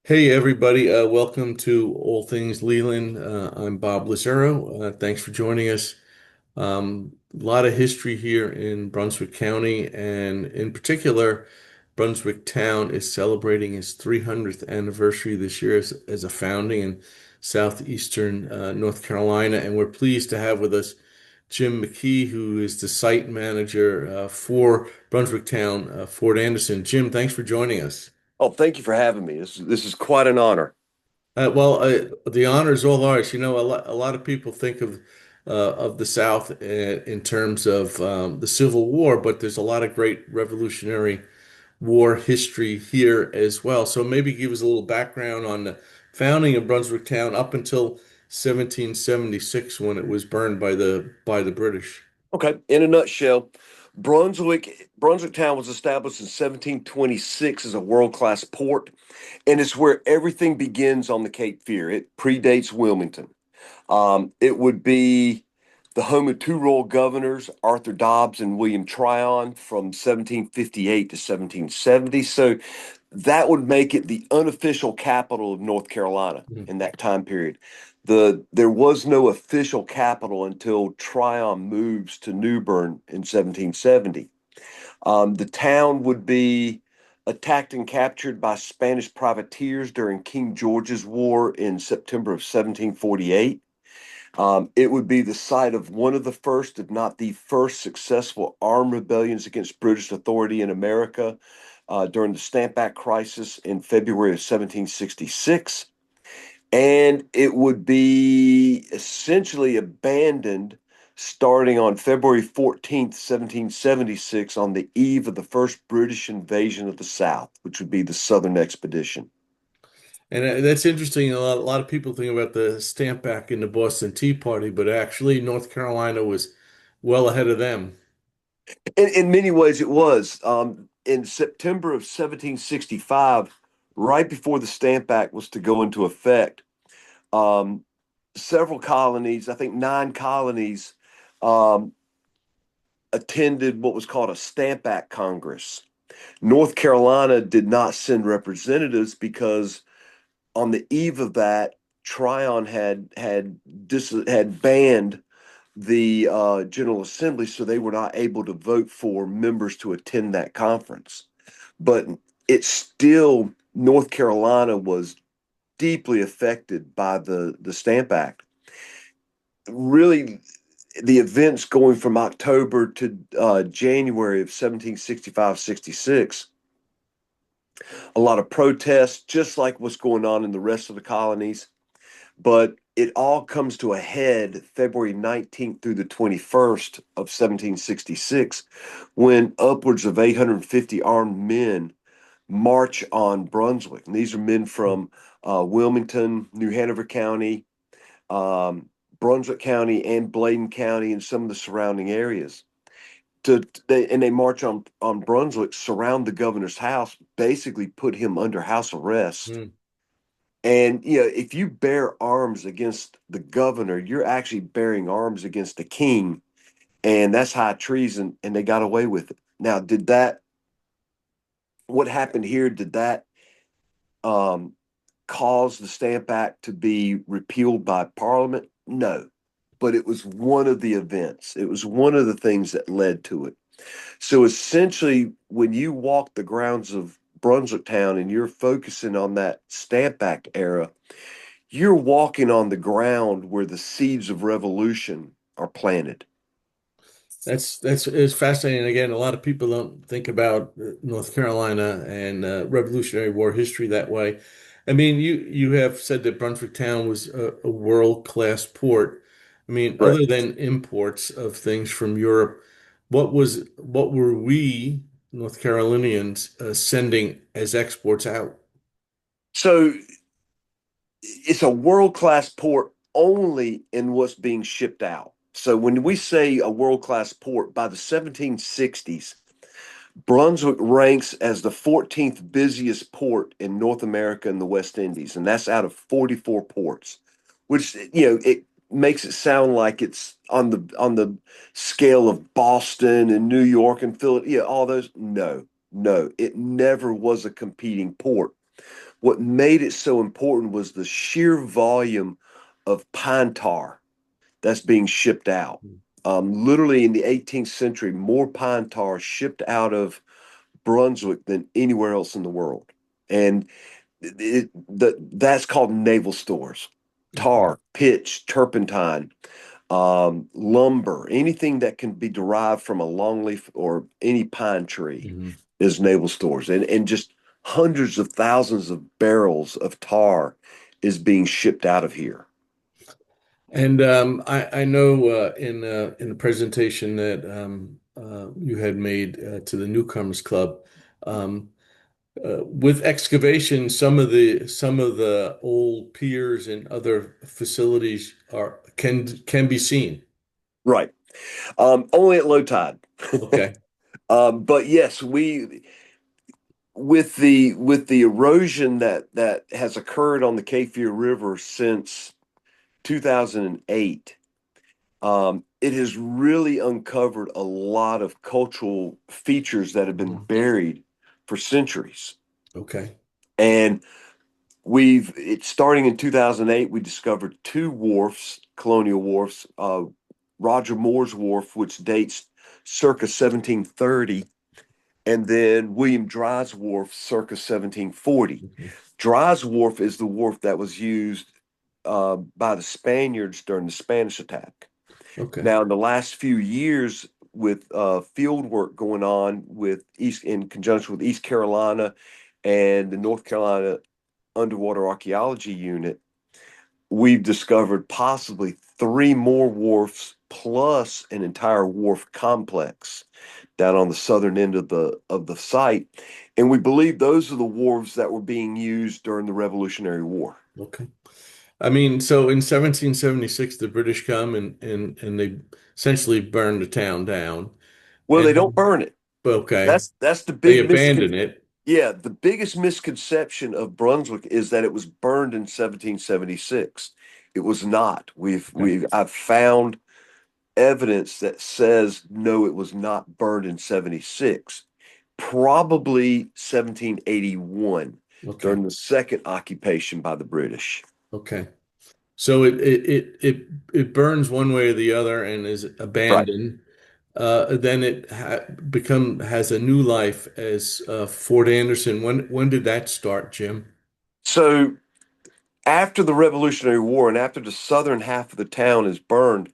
Hey everybody, welcome to All Things Leland. I'm Bob Lazaro. Thanks for joining us. A lot of history here in Brunswick County, and in particular, Brunswick Town is celebrating its 300th anniversary this year as a founding in southeastern North Carolina. And we're pleased to have with us Jim McKee, who is the site manager for Brunswick Town, Fort Anderson. Jim, thanks for joining us. Oh, thank you for having me. This is quite an honor. The honor is all ours. You know, a lot of people think of the South in terms of the Civil War, but there's a lot of great Revolutionary War history here as well. So maybe give us a little background on the founding of Brunswick Town up until 1776 when it was burned by the British. Okay, in a nutshell, Brunswick Town was established in 1726 as a world-class port, and it's where everything begins on the Cape Fear. It predates Wilmington. It would be the home of two royal governors, Arthur Dobbs and William Tryon, from 1758 to 1770. So that would make it the unofficial capital of North Carolina Mhm. in that time period. There was no official capital until Tryon moves to New Bern in 1770. The town would be attacked and captured by Spanish privateers during King George's War in September of 1748. It would be the site of one of the first, if not the first, successful armed rebellions against British authority in America during the Stamp Act crisis in February of 1766. And it would be essentially abandoned starting on February 14th, 1776, on the eve of the first British invasion of the South, which would be the Southern Expedition. And that's interesting. A lot of people think about the stamp back in the Boston Tea Party, but actually North Carolina was well ahead of them. In many ways, it was. In September of 1765, right before the Stamp Act was to go into effect, um, several colonies, I think nine colonies, um, attended what was called a Stamp Act Congress. North Carolina did not send representatives because on the eve of that, Tryon had banned the General Assembly, so they were not able to vote for members to attend that conference. But it's still North Carolina was deeply affected by the Stamp Act. Really, the events going from October to January of 1765-66, a lot of protests, just like what's going on in the rest of the colonies. But it all comes to a head February 19th through the 21st of 1766, when upwards of 850 armed men march on Brunswick. And these are men from Wilmington, New Hanover County, um, Brunswick County, and Bladen County, and some of the surrounding areas. They march on Brunswick, surround the governor's house, basically put him under house arrest. Mm. And if you bear arms against the governor, you're actually bearing arms against the king, and that's high treason. And they got away with it. Now, what happened here? Did that um, cause the Stamp Act to be repealed by Parliament? No, but it was one of the events. It was one of the things that led to it. So essentially, when you walk the grounds of Brunswick Town and you're focusing on that Stamp Act era, you're walking on the ground where the seeds of revolution are planted. That's it's fascinating. Again, a lot of people don't think about North Carolina and Revolutionary War history that way. I mean, you have said that Brunswick Town was a world-class port. I mean, other Correct. than imports of things from Europe, what were we North Carolinians sending as exports out? So it's a world-class port only in what's being shipped out. So when we say a world-class port, by the 1760s, Brunswick ranks as the 14th busiest port in North America and the West Indies, and that's out of 44 ports, which it makes it sound like it's on the scale of Boston and New York and Philadelphia, all those. No, no, it never was a competing port. what made it so important was the sheer volume of pine tar that's being shipped out. Literally in the 18th century, more pine tar shipped out of Brunswick than anywhere else in the world. And that's called naval stores. Okay. Tar, pitch, turpentine, lumber, anything that can be derived from a longleaf or any pine tree Mhm. is naval stores. And just hundreds of thousands of barrels of tar is being shipped out of here. And I know in the presentation that you had made to the Newcomers Club, um, with excavation, some of the old piers and other facilities can be seen. Right. Only at low tide. Okay. But yes, we with the erosion that has occurred on the Cape Fear River since 2008, it has really uncovered a lot of cultural features that have been Mhm. buried for centuries. Okay. And it's starting in 2008, we discovered two wharfs, colonial wharfs, Roger Moore's wharf, which dates circa 1730, and then William Dry's wharf, circa 1740. Mhm. Dry's wharf is the wharf that was used by the Spaniards during the Spanish attack. Okay. Now, in the last few years, with field work going on with East in conjunction with East Carolina and the North Carolina Underwater Archaeology Unit, we've discovered possibly three more wharfs plus an entire wharf complex down on the southern end of the site. And we believe those are the wharves that were being used during the Revolutionary War. Okay. I mean, so in 1776, the British come and they essentially burned the town down. Well, they don't And burn it. okay, That's the they big abandon it. yeah, the biggest misconception of Brunswick is that it was burned in 1776. It was not. Okay. I've found evidence that says no, it was not burned in 76. Probably 1781 Okay. during the second occupation by the British. Okay. So it burns one way or the other and is Right. abandoned. Then it has a new life as Fort Anderson. When did that start, Jim? So after the Revolutionary War and after the southern half of the town is burned,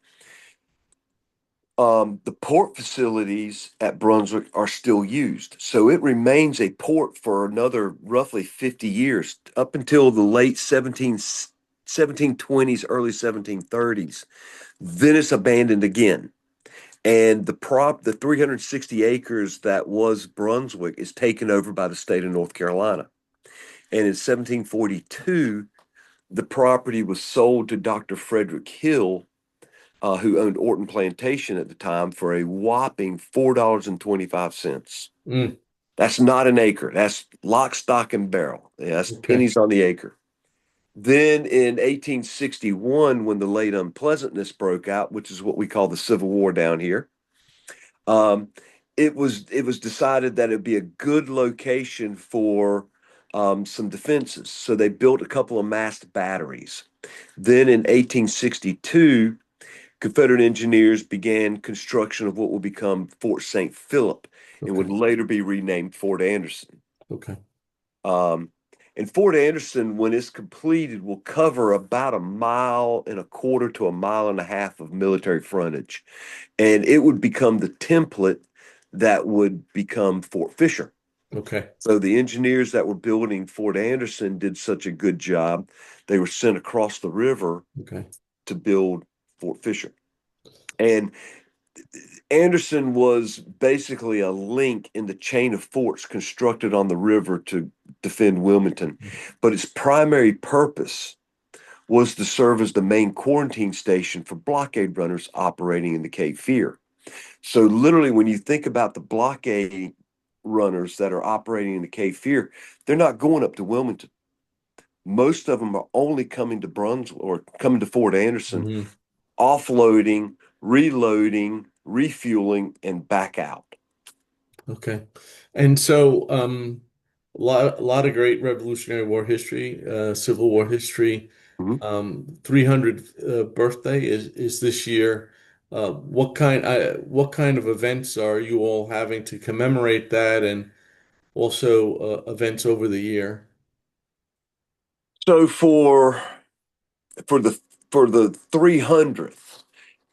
the port facilities at Brunswick are still used. So it remains a port for another roughly 50 years, up until the late 1720s, early 1730s. Then it's abandoned again. And the 360 acres that was Brunswick is taken over by the state of North Carolina. And in 1742, the property was sold to Dr. Frederick Hill, who owned Orton Plantation at the time, for a whopping $4.25. Mm, That's not an acre. That's lock, stock, and barrel. Yeah, that's okay. pennies on the acre. Then in 1861, when the late unpleasantness broke out, which is what we call the Civil War down here, um, it was decided that it'd be a good location for some defenses. So they built a couple of masked batteries. Then in 1862, Confederate engineers began construction of what will become Fort St. Philip and Okay. would later be renamed Fort Anderson. Okay. Um, and Fort Anderson, when it's completed, will cover about a mile and a quarter to a mile and a half of military frontage. And it would become the template that would become Fort Fisher. Okay. So the engineers that were building Fort Anderson did such a good job, they were sent across the river Okay. to build Fort Fisher. And Anderson was basically a link in the chain of forts constructed on the river to defend Wilmington. But its primary purpose was to serve as the main quarantine station for blockade runners operating in the Cape Fear. So, literally, when you think about the blockade runners that are operating in the Cape Fear, they're not going up to Wilmington. Most of them are only coming to Brunswick or coming to Fort Anderson, Mhm. offloading, reloading, refueling, and back out. Okay. And so, a lot of great Revolutionary War history, Civil War history. Mhm. 300th birthday is this year. What kind of events are you all having to commemorate that, and also events over the year? So for the for the 300th,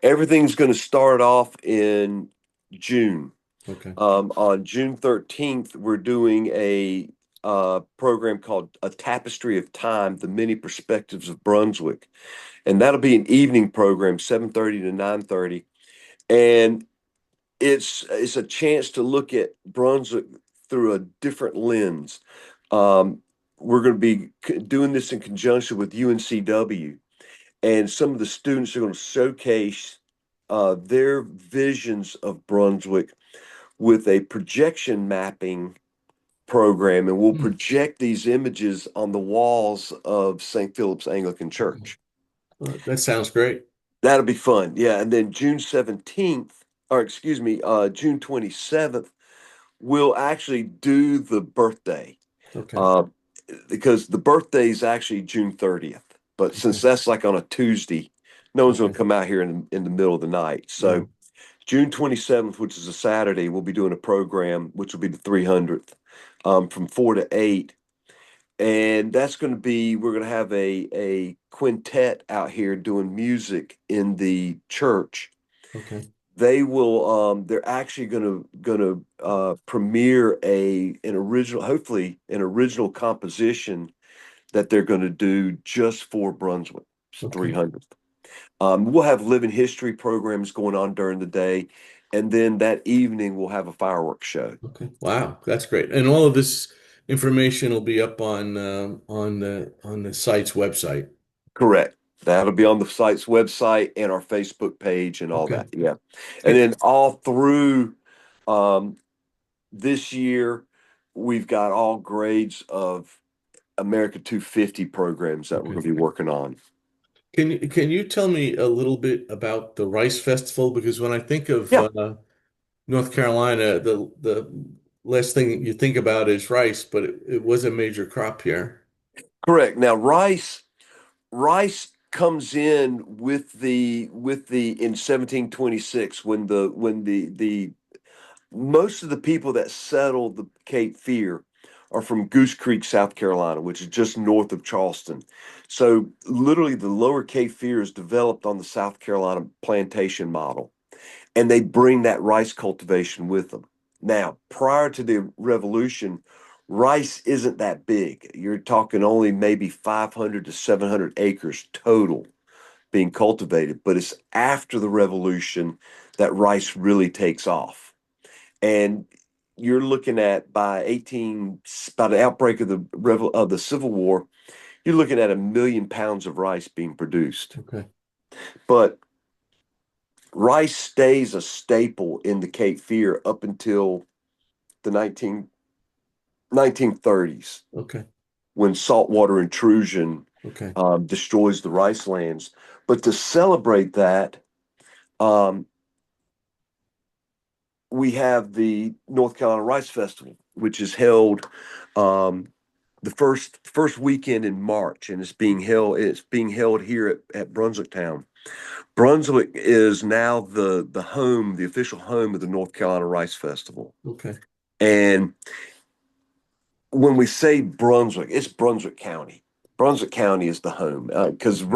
everything's going to start off in June. Okay, On June 13th, we're doing a program called A Tapestry of Time, The Many Perspectives of Brunswick. And that'll be an evening program, 7:30 to 9:30. And it's a chance to look at Brunswick through a different lens. Um, we're going to be doing this in conjunction with UNCW, and some of the students are going to showcase their visions of Brunswick with a projection mapping program, and we'll Hmm. project these images on the walls of St. Philip's Anglican Okay. Church. That sounds great. That'll be fun. Yeah. And then June 17th, or excuse me, June 27th, we'll actually do the birthday. Okay, Uh, because the birthday is actually June 30th. But since okay, that's like on a Tuesday, no one's going okay. to come out here in the middle of the night. So No, June 27th, which is a Saturday, we'll be doing a program, which will be the 300th, from 4 to 8. And that's going to be, we're going to have a quintet out here doing music in the church. okay, They're actually gonna premiere an original, hopefully an original composition that they're gonna do just for Brunswick okay, 300th. We'll have living history programs going on during the day, and then that evening we'll have a fireworks show. okay. Wow, that's great. And all of this information will be up on the site's website. Correct. That'll be on the site's website and our Facebook page and all Okay. that. Yeah. And It, then all through um, this year, we've got all grades of America 250 programs that we're okay. going to be working on. Can you tell me a little bit about the Rice Festival? Because when I think of Yeah, North Carolina, the last thing you think about is rice, but it was a major crop here. correct. Now rice comes in with the in 1726 when the most of the people that settled the Cape Fear are from Goose Creek, South Carolina, which is just north of Charleston. So literally the lower Cape Fear is developed on the South Carolina plantation model, and they bring that rice cultivation with them. Now, prior to the revolution, rice isn't that big. You're talking only maybe 500 to 700 acres total being cultivated, but it's after the revolution that rice really takes off. And you're looking at by the outbreak of the Civil War, you're looking at 1 million pounds of rice being produced. Okay. But rice stays a staple in the Cape Fear up until the 1930s, Okay. when saltwater intrusion Okay. destroys the rice lands. But to celebrate that, um, we have the North Carolina Rice Festival, which is held um, the first weekend in March, and it's being held here at Brunswick Town. Brunswick is now the official home of the North Carolina Rice Festival. Okay. And when we say Brunswick, it's Brunswick County. Brunswick County is the home because Okay.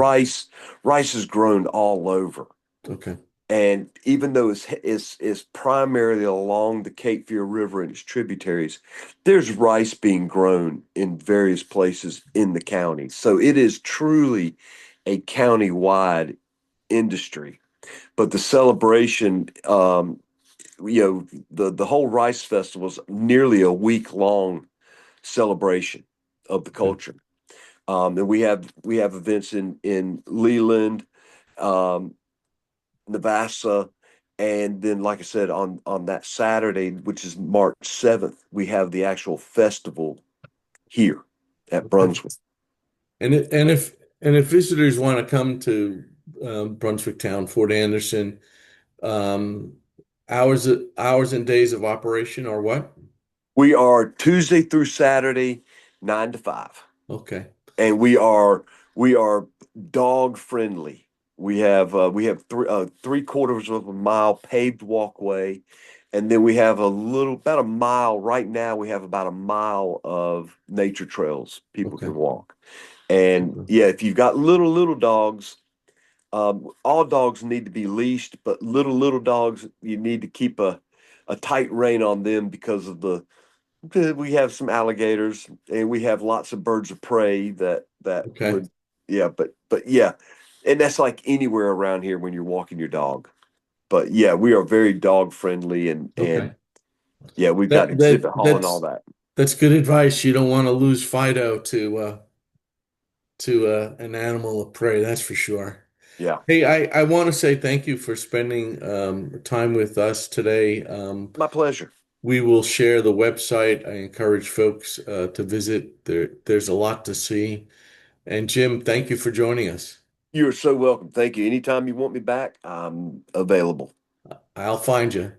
rice is grown all over. Okay. And even though it's primarily along the Cape Fear River and its tributaries, there's rice being grown in various places in the county. So it is truly a county-wide industry. But the celebration, the whole rice festival is nearly a week-long celebration of the Okay. culture. And we have events in Leland, um, Navassa, and then, like I said, on that Saturday, which is March 7th, we have the actual festival here at Okay. Brunswick. And if visitors want to come to Brunswick Town, Fort Anderson, um, hours and days of operation or what? We are Tuesday through Saturday, 9 to 5, Okay. and we are dog friendly. We have 3/4 of a mile paved walkway, and then we have a little about a mile. Right now, we have about a mile of nature trails people Okay. can walk. And Super. yeah, if you've got little dogs, all dogs need to be leashed, but little dogs, you need to keep a tight rein on them because of we have some alligators and we have lots of birds of prey that Okay. would, yeah, but yeah, and that's like anywhere around here when you're walking your dog. But yeah, we are very dog friendly, and Okay. yeah, we've got That exhibit that hall and all that's that. that's good advice. You don't want to lose Fido to an animal of prey, that's for sure. Yeah, Hey, I want to say thank you for spending time with us today. my pleasure. We will share the website. I encourage folks to visit. There's a lot to see. And Jim, thank you for joining us. You're so welcome. Thank you. Anytime you want me back, I'm available. I'll find you.